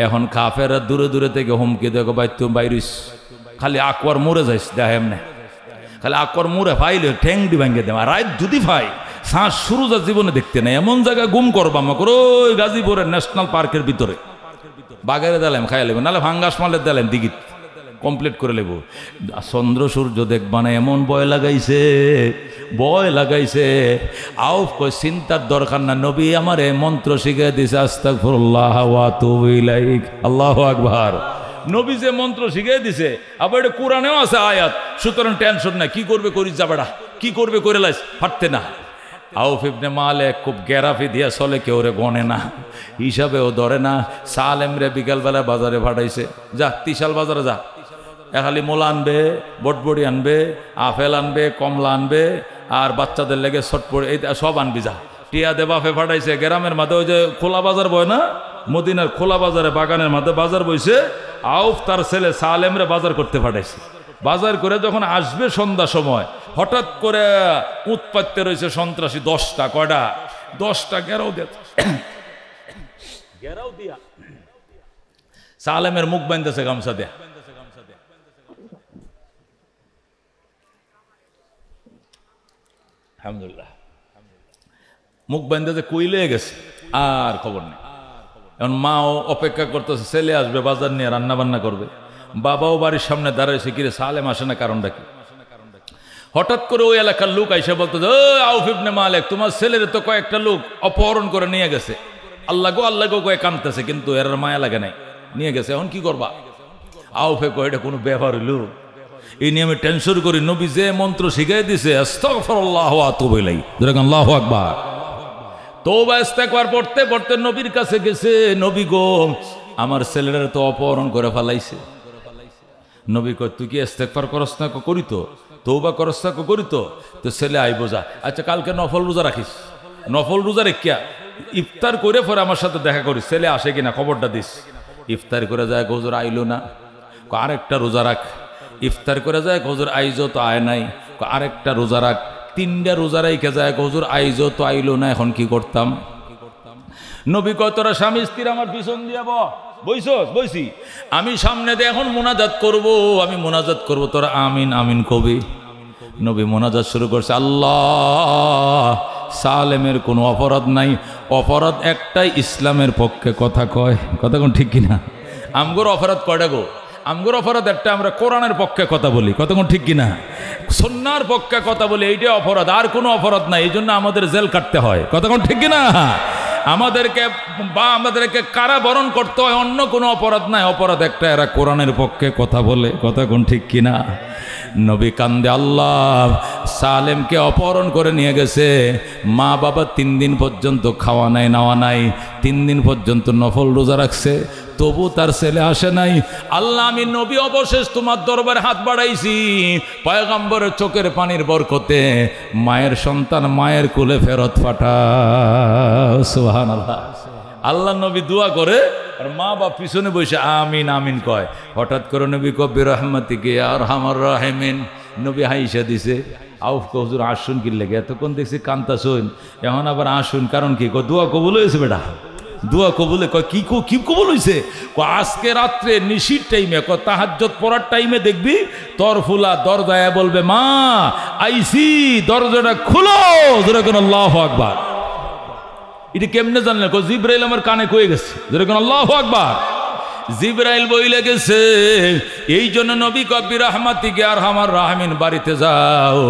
এখন কাফেররা দূরে দূরে থেকে হুমকি দেখো ভাই তুমি বাইরিস, খালি আকবর মরে যাইস দেখ এমনে, খালি আকবর মরে ফাইলে ঠ্যাং দি ভাঙ্গে দেয়। আর রাত যদি ফাই শ্বাস শুরু যা জীবনে দেখতে নেই, এমন জায়গায় গুম করবা আমাকে ওই গাজীপুরের ন্যাশনাল পার্কের ভিতরে বাগেরে দিলাম খাইয়া লেব, নাহলে ভাঙ্গাস মালের দিলাম দিঘিত কমপ্লিট করে লেব। চন্দ্র সূর্য দেখবা না, এমন ভয় লাগাইছে, ভয় লাগাইছে। আউফ কই চিন্তার দরকার না, নবী আমারে মন্ত্র শিখে দিছে আস্তাগফিরুল্লাহ ওয়া আতুবু ইলাইহি। আল্লাহু আকবার। নবী যে মন্ত্র শিখিয়ে দিছে, আবার এটা কোরআনেও আছে আয়াত, সুতরাং টেনশন নাই। কি করবে করিস যাবেড়া, কি করবে করে লাইস, ফাটতে না। আউফ ইবনে মালিক খুব গ্যারাফি দিয়া চলে, কেউ রে গনে না, হিসাবেও ধরে না। সালেম রে বিকালবেলা বাজারে পাঠাইছে, যা তিশাল বাজারে যা, খালি মোলা আনবে, বটবড়ি আনবে, আপেল আনবে, কমলা আনবে, আর বাচ্চাদের লেগে ছটপড়ি এই সব আনবি যা। টিয়া দে বাপে পাঠাইছে। গ্রামের মাঝে ওই যে খোলা বাজার বয় না, মদিনার খোলা বাজারে বাগানের মাঝে বাজার বইছে। আউফ তার ছেলে সালেম রে বাজার করতে পাঠাইছে। বাজার করে যখন আসবে সন্ধ্যা সময় হঠাৎ করে উৎপাত্তে রয়েছে সন্ত্রাসী 10টা, কয়টা 10টা ঘেরাও দিয়া সালেমের মুখ বাঁধতেছে গামছা দেয়া। আলহামদুলিল্লাহ, মুখ বাঁধতেছে, কইলে গেছে, আর খবর নেই। এখন মাও অপেক্ষা করতেছে, ছেলে আসবে বাজার নিয়ে রান্না বান্না করবে। বাবাও বাড়ির সামনে দাঁড়াইছে, কিরে সালেম আসে না, কারণটা কি? হঠাৎ করে ওই এলাকার লোক আইসা বলতেছে, ও আউফ ইবনে মালিক, তোমার ছেলের তো কয়েকটা লোক অপহরণ করে নিয়ে গেছে, আল্লাহ গো কয়ে কাঁদতেছে, কিন্তু এর মায়া লাগে নাই, নিয়ে গেছে, এখন কি করবা? আউফে কয়, এটা কোনো ব্যাপার হইল? এই নিয়ে আমি টেনশন করি, নবী যে মন্ত্র শিখাই দিছে, আস্তাগফিরুল্লাহ ওয়া আতুবু ইলাইহি, যেরকম আল্লাহু আকবার, তওবা ইস্তেগফার পড়তে পড়তে নবীর কাছে গেছে, নবী গো আমার ছেলেরা তো অপহরণ করে ফেলাইছে। নবী কয়, তুই কি ইস্তেগফার করস না? করি তো। তওবা করস না? করি তো। তো ছেলে আইবো যা। আচ্ছা কালকে নফল রোজা রাখিস। নফল রোজা রেখিয়া ইফতার করে পরে আমার সাথে দেখা করিস, ছেলে আসে কিনা খবরটা দিস। ইফতার করে যায়, হুজুর আইলো না, আরেকটা রোজা রাখ। ইফতার করে যায়, হুজুর আইজো তো আয় নাই, আরেকটা রোজা রাখ। 3টা রোজা রাইখে যায়, হুজুর আইজো তো আইলো না, এখন কি করতাম? নবী কয়, তোরা স্বামী স্ত্রী আমার পিছন দিয়ে বইছি, আমি সামনে দিয়ে এখন মোনাজাত করব, আমি মোনাজাত করব, তোরা আমিন আমিন কবি। নবী মোনাজাত শুরু করছে, আল্লাহ সালেমের কোনো অপরাধ নাই, অপরাধ একটাই, ইসলামের পক্ষে কথা কয়। কথা কোন ঠিক কিনা? আমগোর অপরাধ কয়টা গো? আমগোর অপরাধ একটা, আমরা কোরআনের পক্ষে কথা বলি। কথা কোন ঠিক কিনা? সুন্নাহর পক্ষে কথা বলি, এইটা অপরাধ, আর কোনো অপরাধ নাই, এই জন্য আমাদের জেল কাটতে হয়। কথা কোন ঠিক কিনা? আমাদেরকে কারাবরণ করতে হয়, অন্য কোনো অপরাধ নাই, অপরাধ একটা, এরা কোরআনের পক্ষে কথা বলে। কথা কোন ঠিক কিনা? নবী কান্দে, আল্লাহ সালেমকে অপহরণ করে নিয়ে গেছে, মা বাবা 3 দিন পর্যন্ত খাওয়া নাই নাওয়া নাই, 3 দিন পর্যন্ত নফল রোজা রাখছে, তবু তার ছেলে আসে নাই। আল্লাহ আমি নবী অবশেষ তোমার দরবারে হাত বাড়াইছি, পয়গম্বরের চোখের পানির বরকতে মায়ের সন্তান মায়ের কোলে ফেরত পাঠাও। সুবহানাল্লাহ। আল্লাহ নবী দোয়া করে আর মা বাপ পিছনে বসে আমিন আমিন কয়। হঠাৎ করে নবী কবি রহমাতিকে আর হামার রাহেমিন, নবী হাইসা দিছে। আউফ হুজুর আসুন কি লেগে, এতক্ষণ দেখছি কান্তা শুন, এখন আবার আসুন, কারণ কি? দোয়া কবুল হয়েছে বেটা, দোয়া কবুলে। কয় কি কবুল হয়েছে? আজকে রাত্রে নিশির টাইমে, তাহাজ্জুদ পড়ার টাইমে দেখবি তোর ফুলা দরজায় বলবে, মা আইসি, দরজাটা খুলো। যেরকম আল্লাহু আকবার। এটা কেমনে জানলে? জিবরাইল আমার কানে কয়ে গেছে। যেরকম আল্লাহু আকবার। জিবরাইল বইলে গেছে। এই জন্য নবী কবি রহমাতিকে আর আমার রাহমিন, বাড়িতে যাও,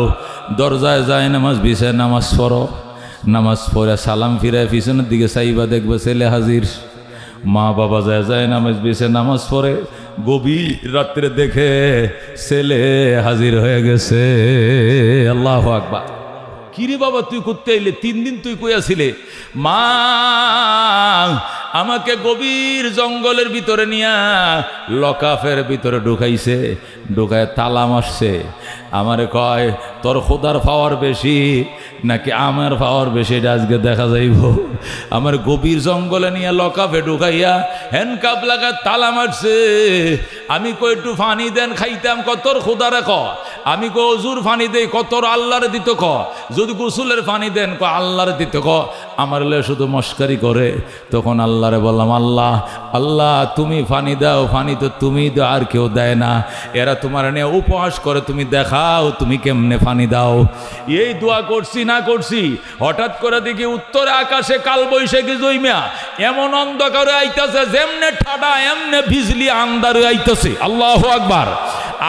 দরজায় যায় নামাজ বিছায় নামাজ পড়ো, নামাজ পড়ে সালাম ফিরায় পিছনের দিকে চাইবা, দেখবে ছেলে হাজির। মা বাবা যায় নামাজ বিছে নামাজ পড়ে, গভীর রাত্রে দেখে ছেলে হাজির হয়ে গেছে। আল্লাহু আকবার। কিরে বাবা তুই করতে আইলে? 3 দিন তুই কইয়াছিলে। মা আমাকে গভীর জঙ্গলের ভিতরে নিয়া লকাফের ভিতরে ঢুকাইছে, ঢুকায় তালা মারছে। আমারে কয়, তোর খোদার পাওয়ার বেশি নাকি আমার পাওয়ার বেশি, এটা আজকে দেখা যাইব। আমার গভীর জঙ্গলে নিয়ে লকাফে ঢুকাইয়া হ্যান্ডকাপ লাগা তালা মারছে। আমি কই একটু পানি দেন খাইতাম, কতর খোদারে ক। আমি কো অজুর পানি দেই, কতর আল্লাহরে দিত ক। যদি গোসলের পানি দেন, ক আল্লাহরে দিত ক। আমার লে শুধু মস্কারি করে। তখন আল্লাহরে বললাম, আল্লাহ আল্লাহ তুমি পানি দাও, পানি তো তুমি দাও, আর কেউ দেয় না। এরা তোমার নিয়ে উপহাস করে, তুমি দেখাও তুমি কেমনে পানি দাও। এই দোয়া করছি না করছি, হঠাৎ করে দেখি উত্তরে আকাশে কালবৈশাখী জইমা এমন অন্ধকারে আইতাছে, যেমনে ঠাডা এমনে বিজলি আন্দারে আইতাছে। আল্লাহু আকবার।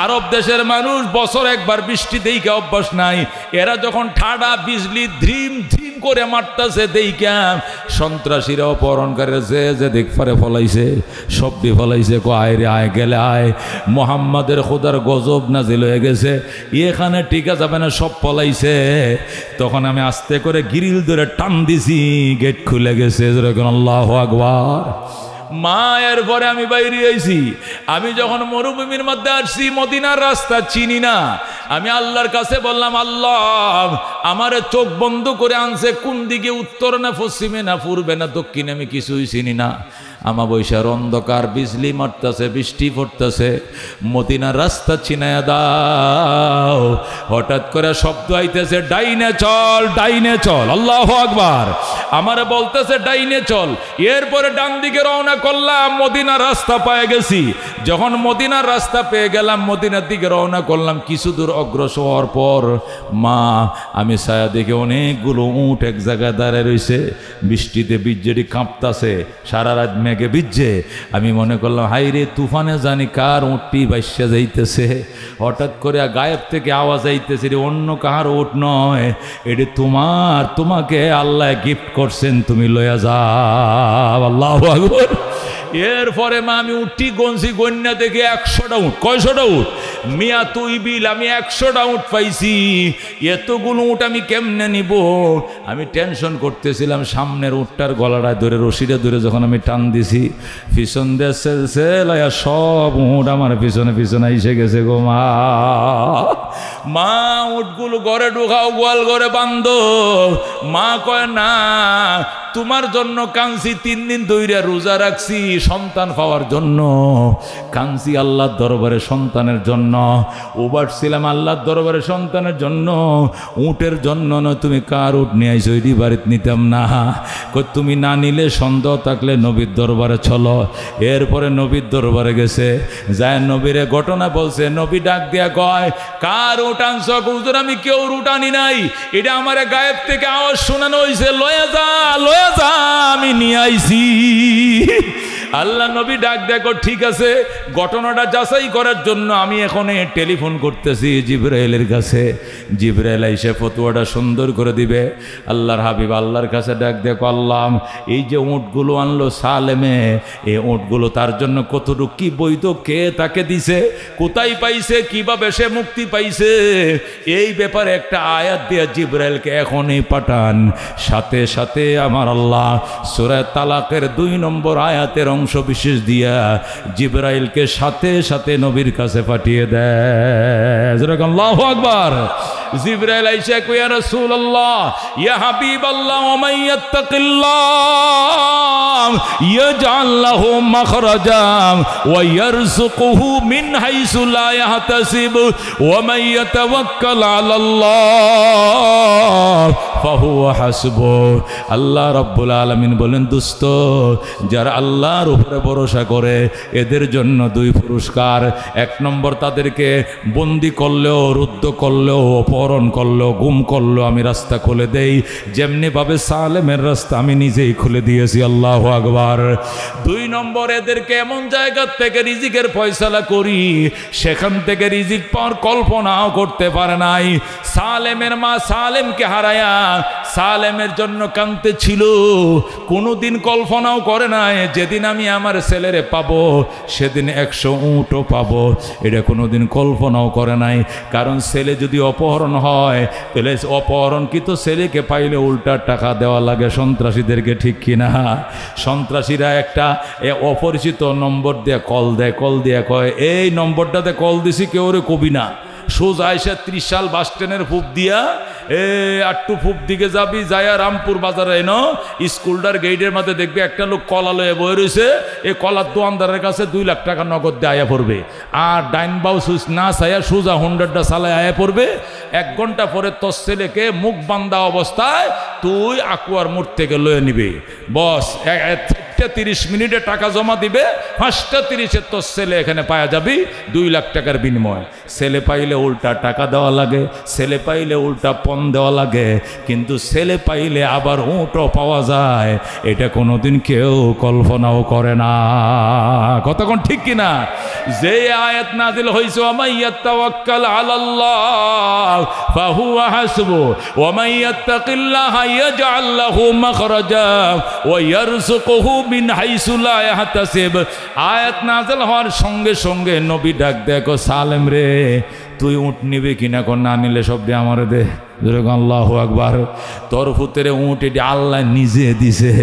আরব দেশের মানুষ বছর একবার বৃষ্টি দেইকা অভ্যাস নাই। এরা যখন ঠাডা বিজলি ধ্রিম ধ্রিম করে মারতাছে দেইকা, সন্ত্রাসীরা অপহরণকারীরা যে দেখ পারে ফলাইছে, সবটি ফলাইছে। আয় রে আয়, গেলে আয়, মোহাম্মদের খোদার গজব নাজিল হয়ে গেছে, এখানে টিকা যাবে না, সব ফলাইছে। তখন আমি আস্তে করে গ্রিল ধরে টান দিছি, গেট খুলে গেছে। যেরকম আল্লাহু আকবার। মায়ের পরে আমি বাইরে আইছি। আমি যখন মরুভূমির মধ্যে আসছি, মদিনার রাস্তা চিনি না, আমি আল্লাহর কাছে বললাম, আল্লাহ আমারে চোখ বন্ধ করে আনছে, কোন দিকে উত্তর না পশ্চিমে না পূর্বে না দক্ষিণে আমি কিছুই চিনি না। আমাবস্যার অন্ধকার, বিজলি মারতেছে, বৃষ্টি পড়তেছে, মদিনার রাস্তা চিনায়া দাও। হঠাৎ করে শব্দ আইতেছে, ডাইনে চল, ডাইনে চল। আল্লাহু আকবার। আমারে বলতেছে ডাইনে চল। এরপরে ডান দিকে রওনা করলাম, মদিনার রাস্তা পেয়ে গেছি। যখন মদিনার রাস্তা পেয়ে গেলাম, মদিনার দিকে রওনা করলাম। কিছু দূর অগ্রসর হওয়ার পর মা, আমি ছায়া দেখে অনেকগুলো উট এক জায়গায় দাঁড়িয়ে রয়েছে, বৃষ্টিতে বিজ্জেটি কাঁপতাছে, সারা রাত মেঘে ভিজছে। আমি মনে করলাম হাই রে, তুফানে জানি কার উটটি ভাইসা যাইতেছে। হঠাৎ করে গায়েব থেকে আওয়াজ আইতেছে, রে অন্য কাহার উট নয়, এটি তোমার, তোমাকে আল্লাহ গিফট করছেন, তুমি লইয়া যাও। আল্লাহু আকবার। এরপরে মা আমি উঠি গনছি, গন্যা দেখে 100টা উঠ। কয়শোটা উঠ মিয়া তুই বিল? আমি 100টা উঠ পাইছি। এতগুলো উঠ আমি কেমনে নিব? আমি টেনশন করতেছিলাম। সামনের উঠটার গলাটায় ধরে, রশিটা ধরে যখন আমি টান দিছি, পিছন দিয়ে লাইয়া সব উঠ আমার পিছনে পিছনে এসে গেছে গো মা। মা উঠগুলো ঘরে ঢুকাও, গোয়াল ঘরে বান্ধো। মা কয় না, তোমার জন্য কাঁদছি, 3 দিন ধরে রোজা রাখছি সন্তান পাওয়ার জন্য, কাঁদছি আল্লাহর দরবারে সন্তানের জন্য, উবারছিলাম আল্লাহর দরবারে সন্তানের জন্য, উটের জন্য না। তুমি কার উট নিয়ে আইছো? এটি বাড়িতে নিতাম না। তুমি না নিলে সন্দেহ থাকলে নবীর দরবারে চলো। এরপরে নবীর দরবারে গেছে, যায় নবীরে ঘটনা বলছে। নবী ডাক দিয়া কয়, কার উট আনছ? হুজুর আমি কেউ উট আনি নাই, এটা আমার গায়েব থেকে আওয়াজ শোনানো হয়েছে, লয়া যা, লয়া যা, আমি নিয়ে আইছি। আল্লাহ নবী ডাক দেখো, ঠিক আছে। ঘটনাটা যাচাই করার জন্য আমি এখন টেলিফোন করতেছি জিবরাইলের কাছে। জিবরাইল এসে ফতোয়াটা সুন্দর করে দিবে। আল্লাহর হাবিব আল্লাহর কাছে ডাক দেখো, আল্লাহ এই যে উটগুলো আনলো সালেমে, এই উটগুলো তার জন্য কতটুকু কি বৈধ, কে তাকে দিছে, কোথায় পাইছে, কিভাবে সে মুক্তি পাইছে, এই ব্যাপারে একটা আয়াত দিয়ে জিবরাইলকে এখনই পাঠান। সাথে সাথে আমার আল্লাহ সূরা তালাকের 2 নম্বর আয়াতের অংশ বিশেষ দিয়া জিবরাইলকে সাথে সাথে নবীর কাছে পাঠিয়ে দেয়। আল্লাহু আকবার। জিবরাইল আইসা কয়, ইয়া রাসূলুল্লাহ, ইয়া হাবিবাল্লাহ, ওয়া মান ইয়াত্তাকিল্লাহ ইয়াজআল লাহু মাখরাজাম ওয়া ইয়ারযুকুহু মিন হাইসু লা ইয়াহতাসিব ওয়া মান ইয়াতাওয়াক্কাল আলাল্লাহ ফাহুয়া হাসবুহ। আল্লাহ রাব্বুল আলামিন বলেন, দোস্ত, যারা আল্লাহর উপরে ভরসা করে এদের জন্য 2 পুরস্কার। 1 নম্বর, তাদেরকে বন্দি করলেও, রুদ্ধ করলেও, অপহরণ করলেও, গুম করলেও আমি রাস্তা খুলে দেই, যেমনিভাবে সালেমের রাস্তা আমি নিজেই খুলে দিয়েছি। আল্লাহু আকবার। 2 নম্বর, এদেরকে এমন জায়গা থেকে রিজিকের ফয়সালা করি সেখান থেকে রিজিক পাওয়ার কল্পনাও করতে পারে নাই। সালেমের মা সালেমকে হারায়া সালেমের জন্য কাঁদতে ছিল, কোনোদিন কল্পনাও করে নাই যেদিন আমি আমার ছেলেরে পাবো সেদিন 100 উটও পাবো, এটা কোনোদিন কল্পনাও করে নাই। কারণ ছেলে যদি অপহরণ হয় তাহলে অপহরণকৃত ছেলেকে পাইলে উল্টা টাকা দেওয়া লাগে সন্ত্রাসীদেরকে, ঠিক কিনা? সন্ত্রাসীরা একটা অপরিচিত নম্বর দিয়ে কল দেয়, কল দিয়ে কয়, এই নম্বরটাতে কল দিছি, কেউ রে কবি না, সোজা আইসা 30 সাল বাস স্ট্যান্ডের ফুপ দিয়া আটটু ফুপ দিকে যাবি, যাইয়া রামপুর বাজারে এনো স্কুলটার গেটের মধ্যে দেখবি একটা লোক কলা লয়ে বয়ে রয়েছে, এই কলার দোয়ানদারের কাছে 2 লাখ টাকা নগদ দিয়ে আয়া পড়বে। আর ডাইন বাউ সুইচ না চাইয়া সোজা 100টা চালায় আয়া পড়বে। 1 ঘন্টা পরে তোর ছেলেকে মুখ বান্ধা অবস্থায় তুই আকুয়ার মোড় থেকে লয়ে নিবে। বস 30 মিনিটে টাকা জমা দিবে, 5:30 তোর ছেলে এখানে পাওয়া যাবি 2 লাখ টাকার বিনিময়। ছেলে পাইলে উল্টা টাকা দেওয়া লাগে, ছেলে পাইলে উল্টা পণ দেওয়া লাগে, কিন্তু ছেলে পাইলে আবার উটও পাওয়া যায়, এটা কোনোদিন কেউ কল্পনাও করে না। কতক্ষণ ঠিক কিনা? যে আয়াত নাজিল হইছে, ওয়া মান ইয়াতাওয়াক্কাল আলাল্লাহ ফাহুয়া হাসবুহ ওয়া মান ইয়াত্তাকিল্লাহা ইয়াজআল লাহু মাখরাজা ওয়া ইয়ারযুকুহু মিন হাইসু লা ইয়াহতাসিব। আয়াত নাজিল হওয়ার সঙ্গে সঙ্গে নবী ডাক দেখো, সালেম রে তুই উট নিবি কিনা? কোন না নিলে সব দিয়ে আমারে দে। যেরকম আল্লাহু আকবার। তোর ফুতেরে উঁট এটি আল্লাহ নিজে দিছে,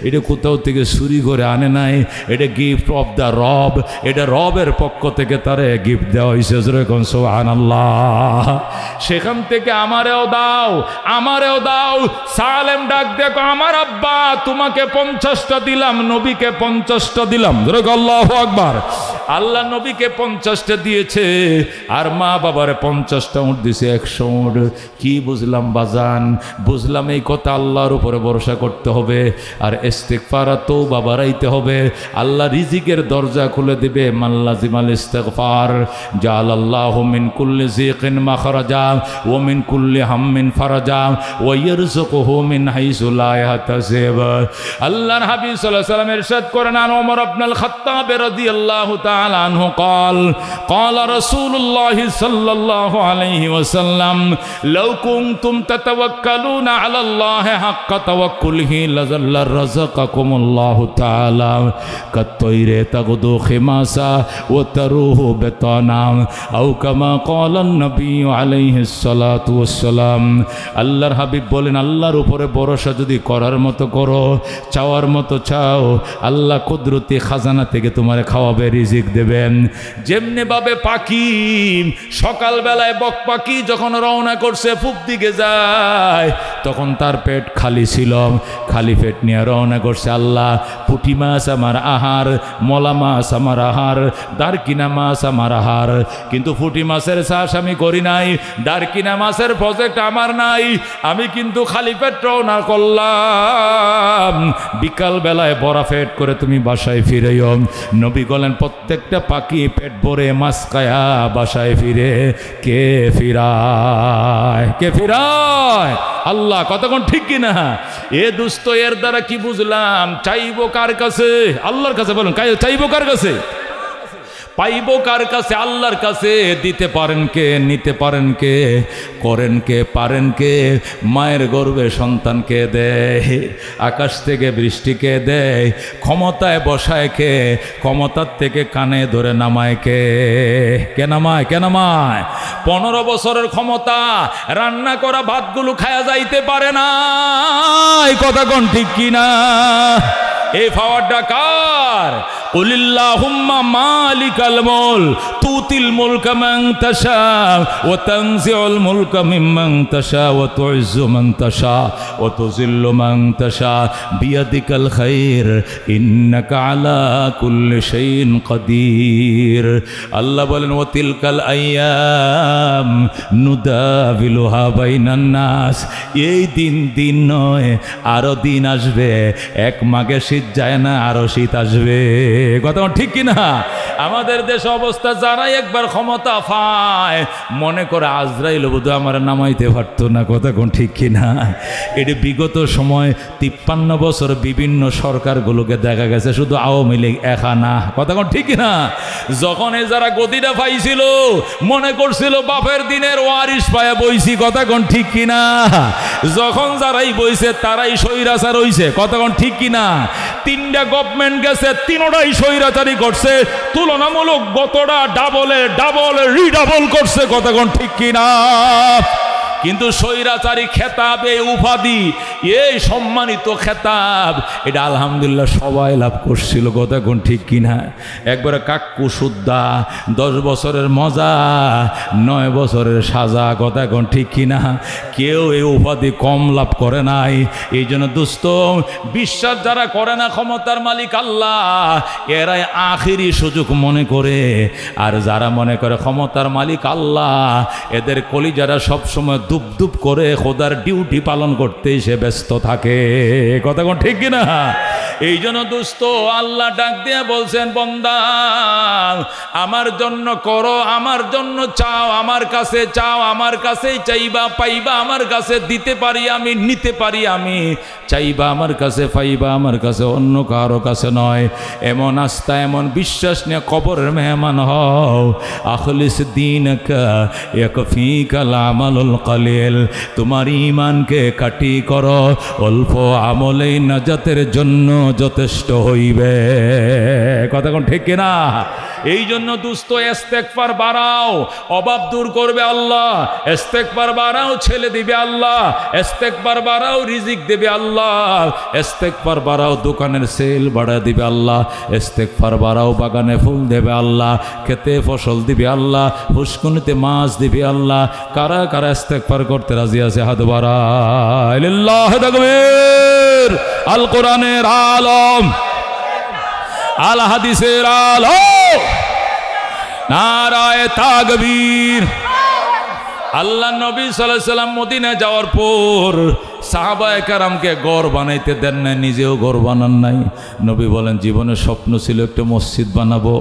এটা কোথাও থেকে চুরি করে আনে নাই, এটা গিফট অফ দ্য রব, এটা রবের পক্ষ থেকে তারে গিফট দেওয়া হয়েছে। যেরকম সুবহানাল্লাহ। সেখান থেকে আমারেও দাও, আমারেও দাও। সালেম ডাক দেখো, আমার আব্বা তোমাকে 50টা দিলাম, নবীকে 50টা দিলাম। যেরকম আল্লাহু আকবার। আল্লাহ নবীকে 50টা দিয়েছে আর মা বাবারে 50টা উঠ দিছে, 100 উঠ। কি বুঝলাম বাজান? বুঝলাম এই কথা, আল্লাহর উপরে ভরসা করতে হবে আর ইস্তিগফার তওবা বাড়াইতে হবে। আল্লাহ রিজিকের দরজা খুলে দেবে। মাল্লাজিমাল ইস্তিগফার জাআলাল্লাহু মিন কুল্লি যিকিন মাখরাজা ওয়া মিন কুল্লি হাম্মিন ফারাজা ওয়া ইয়ারযুকুহু মিন হাইসু লা ইয়াহতাসিব। আল্লাহর হাবিব সাল্লাল্লাহু আলাইহি ওয়াসাল্লাম ইরশাদ করেন, আন ওমর ইবনুল খাত্তাব রাদিয়াল্লাহু তাআলা আনহু قال قال رسول الله صلى الله عليه وسلم لو كنتم تتوكلون على الله حق توكله لرزقكم الله تعالى كالطير تغدو خماسا وتروح بطانا او كما قال النبي عليه الصلاه والسلام। আল্লাহর হাবিব বলেন, আল্লাহর উপরে ভরসা যদি করার মতো করো, চাওয়ার মতো চাও, আল্লাহ কুদরতি খাজানা থেকে তোমারে খাওয়াবে, রিজিক দেবেন। যেমনি ভাবে পাখি সকালবেলায় বক পাখি যখন রওনা করছে পূব দিকে যায়, তখন তার পেট খালি ছিল, খালি পেট নিয়ে রওনা করছে। আল্লাহ পুঁটি মাছ আমার আহার, মলা মাছ আমার আহার, দারকিনা মাছ আমার আহার। কিন্তু পুঁটি মাছের চাষ আমি করি নাই, দারকিনা মাছের প্রজেক্ট আমার নাই, আমি কিন্তু খালি পেট রওনা করলাম। বিকাল বেলায় বড়া পেট করে তুমি বাসায় ফিরেও। নবী বলেন, প্রত্যেকটা পাখি পেট ভরে মাছ খায়া বাসায় ফিরে। কে ফিরায়? কে ফিরায়? আল্লাহ। কতক্ষণ ঠিক কিনা? এ দুস্থ, এর দ্বারা কি বুঝলাম? চাইবো কার কাছে? আল্লাহর কাছে। বলুন, চাইবো কার কাছে? পাইব কার কাছে? আল্লাহর কাছে। দিতে পারেন কে? নিতে পারেন কে? করেন কে? পারেন কে? মায়ের গর্ভে সন্তানকে দেয়, আকাশ থেকে বৃষ্টিকে দেয়, ক্ষমতায় বসায় কে? ক্ষমতার থেকে কানে ধরে নামায় কে? কে নামায়? কে নামায়? 15 বছরের ক্ষমতা, রান্না করা ভাতগুলো খায়া যাইতে পারে না। কথা কোন ঠিক কিনা? এই পাওয়ারটা কার? কুলিল্লাহুম্মা মালিকাল মুলক তুতিল মুলকা মান তাশা ওয়া তানজিউল মুলকা মিম্মান তাশা ওয়া তুইজ্জু মান তাশা ওয়া তুযিল্লু মান তাশা বিয়াদিকাল খায়র ইন্নাকা আলা কুল্লি শাইইন কাদির। আল্লাহ বলেন, ওয়া তিলকাল আইয়াম নুদাবিলুহা বাইনান নাস। এই দিন দিন নয়, আরো দিন আসবে। এক মাঘে শীত যায় না, আরো শীত আসবে। কথা ঠিক কিনা? আমাদের দেশ অবস্থা, যারাই একবার ক্ষমতা পায় মনে করে আজরাইল বোধহয় আমার নামাইতে পারতো না। কথা কোন ঠিক কিনা? এটি বিগত সময় 53 বছর বিভিন্ন সরকারগুলোকে দেখা গেছে, শুধু আওয়ামী লীগ একা না। কথা কোন ঠিক কিনা? যখন এ যারা গদিটা পাইছিল মনে করছিল বাপের দিনের ওয়ারিশ পায়া বইছি। কথা কোন ঠিক কিনা? যখন যারাই বইছে তারাই স্বৈরাচার হইছে। কথা কোন ঠিক কিনা? 3টা গভর্নমেন্ট গেছে, 3টাই স্বৈরাচারী করছে। তুলনামূলক গতটা ডাবল রিডাবল করছে। কথা কোন ঠিক কিনা? কিন্তু স্বৈরাচারী খেতাব, এই উপাধি, এই সম্মানিত খেতাব, এটা আলহামদুলিল্লাহ সবাই লাভ করছিল। কথা কোন ঠিক কিনা? একবারে কাক্কু সুদ্দা, 10 বছরের মজা, 9 বছরের সাজা। কথা কোন ঠিক কিনা? কেউ এই উপাধি কম লাভ করে নাই। এই জন্য দোস্ত, বিশ্বাস যারা করে না ক্ষমতার মালিক আল্লাহ, এরাই আখিরি সুযোগ মনে করে। আর যারা মনে করে ক্ষমতার মালিক আল্লাহ, এদের কলিজারা সবসময় দুপ দুপ করে খোদার ডিউটি পালন করতে সে ব্যস্ত থাকে। কথা কোন ঠিক কিনা? এই জন্য দোস্ত, আল্লাহ ডাক দিয়ে বলছেন, বান্দা আমার জন্য করো, আমার জন্য চাও, আমার কাছে চাও, আমার কাছেই চাইবা পাইবা, আমার কাছে দিতে পারি আমি, নিতে পারি আমি। চাইবা আমার কাছে, পাইবা আমার কাছে, অন্য কারো কাছে নয়। এমন আস্থা, এমন বিশ্বাস নিয়ে কবরের মেহমান হও। আখলিস দীনকা ইয়াকফিকাল আমালুল কালিল। তোমার ঈমানকে কাটি করো, অল্প আমলেই নাজাতের জন্য যথেষ্ট হইবে। কথা কোন ঠিক কিনা? এই জন্য দুস্থ ইস্তেগফার বাড়াও, অভাব দূর করবে আল্লাহ। ইস্তেগফার বাড়াও, ছেলে দিবে আল্লাহ। ইস্তেগফার বাড়াও, রিজিক দেবে আল্লাহ। ইস্তেগফার বাড়াও, দোকানের সেল বাড়া দিবে আল্লাহ। ইস্তেগফার বাড়াও, বাগানে ফুল দেবে আল্লাহ, খেতে ফসল দিবে আল্লাহ, পুষ্কুনিতে মাছ দিবে আল্লাহ। কারা কারা ইস্তেগফার করতে রাজি আছে? হাত বাড়ায়। লিল্লাহি তাকবীর। আল কোরআনের আলম, আল হাদিসের আলম, নারায়ে তাকবীর। আল্লাহ নবী সাল্লাল্লাহু আলাইহি সাল্লাম মদিনায় যাওয়ার পর সাহাবায়ে কেরামকে ঘর বানাইতে দেন নাই, নিজেও ঘর বানান নাই। নবী বলেন জীবনের স্বপ্ন ছিল একটা মসজিদ বানাবো।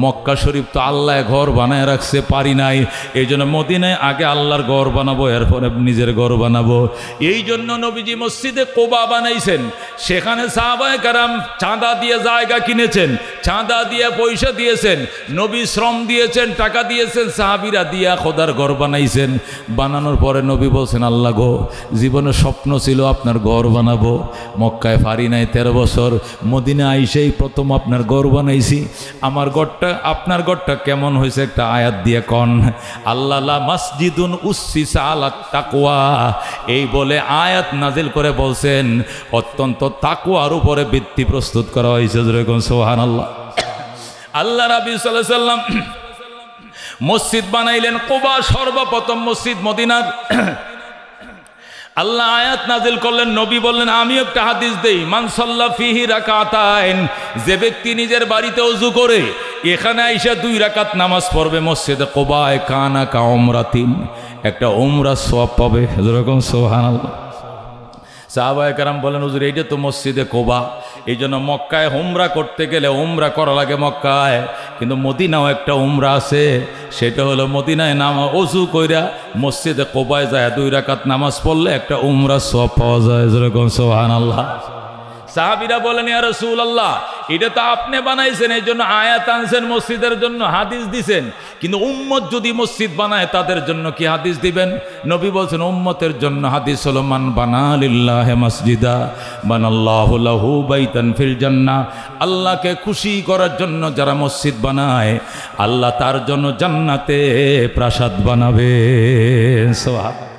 মক্কা শরীফ তো আল্লাহ ঘর বানায় রাখছে, পারি নাই। এই জন্য মদিনায় আগে আল্লাহর ঘর বানাবো, এরপরে নিজের ঘর বানাবো। এই জন্য নবীজি মসজিদে কোবা বানাইছেন। সেখানে সাহাবায়ে কেরাম চাঁদা দিয়ে জায়গা কিনেছেন, চাঁদা দিয়ে পয়সা দিয়েছেন, নবী শ্রম দিয়েছেন, টাকা দিয়েছেন, সাহাবীরা দিয়া খোদার ঘর বানাইছেন। বানানোর পরে নবী বলছেন আল্লাহ গো, জীবনের স্বপ্ন ছিল আপনার ঘর বানাবো, মক্কায় পারি নাই 13 বছর, মদিনা আইসেই প্রথম আপনার ঘর বানাইছি। আমার ঘরটা, আপনার ঘরটা কেমন হয়েছে একটা আয়াত দিয়ে কন। আল্লাহ লা মসজিদুন উসসিসা আলা তাকওয়া, এই বলে আয়াত নাজিল করে বলছেন অত্যন্ত তাকওয়ার উপরে ভিত্তি প্রস্তুত করা হয়েছে। যেরকম সুবহানাল্লাহ। আল্লাহ নবী সাল্লাল্লাহু আলাইহি সাল্লাম মসজিদ বানাইলেন কুবা, সর্বপ্রথম মসজিদ মদিনার। আল্লাহ আয়াত নাজিল করলেন, নবী বললেন আমি একটা হাদিস দেই, মান সাল্লা ফিহি রাকাতাইন, যে ব্যক্তি নিজের বাড়িতে ওযু করে এখানে আইসা 2 রাকাত নামাজ পড়বে মসজিদে কুবায়, কানা কা উমরাতিন, একটা উমরা সওয়াব পাবে। যেরকম সুবহানাল্লাহ। সাহাবায়ে কেরাম বলেন হুজুর এইটা তো মসজিদে কোবা, এই জন্য মক্কায় উমরা করতে গেলে উমরা করা লাগে মক্কায়, কিন্তু মদিনাও একটা উমরা আছে, সেটা হলো মদিনায় ওযু কইরা মসজিদে কোবায় যায় 2 রাকাত নামাজ পড়লে একটা উমরা সওয়াব পাওয়া যায়। যেরকম সুবহানাল্লাহ। সাহাবীরা বলেন ইয়া রাসূলুল্লাহ, এটা তো আপনি বানাইছেন, এই জন্য আয়াত আনছেন মসজিদের জন্য, হাদিস দিছেন, কিন্তু উম্মত যদি মসজিদ বানায় তাদের জন্য কি হাদিস দিবেন? নবী বলছেন উম্মতের জন্য হাদিস হলো মান বানা লিল্লাহি মাসজিদা বানাল্লাহু লাহু বাইতান ফিল জান্নাহ, আল্লাহকে খুশি করার জন্য যারা মসজিদ বানায় আল্লাহ তার জন্য জান্নাতে প্রাসাদ বানাবে। সুবহান।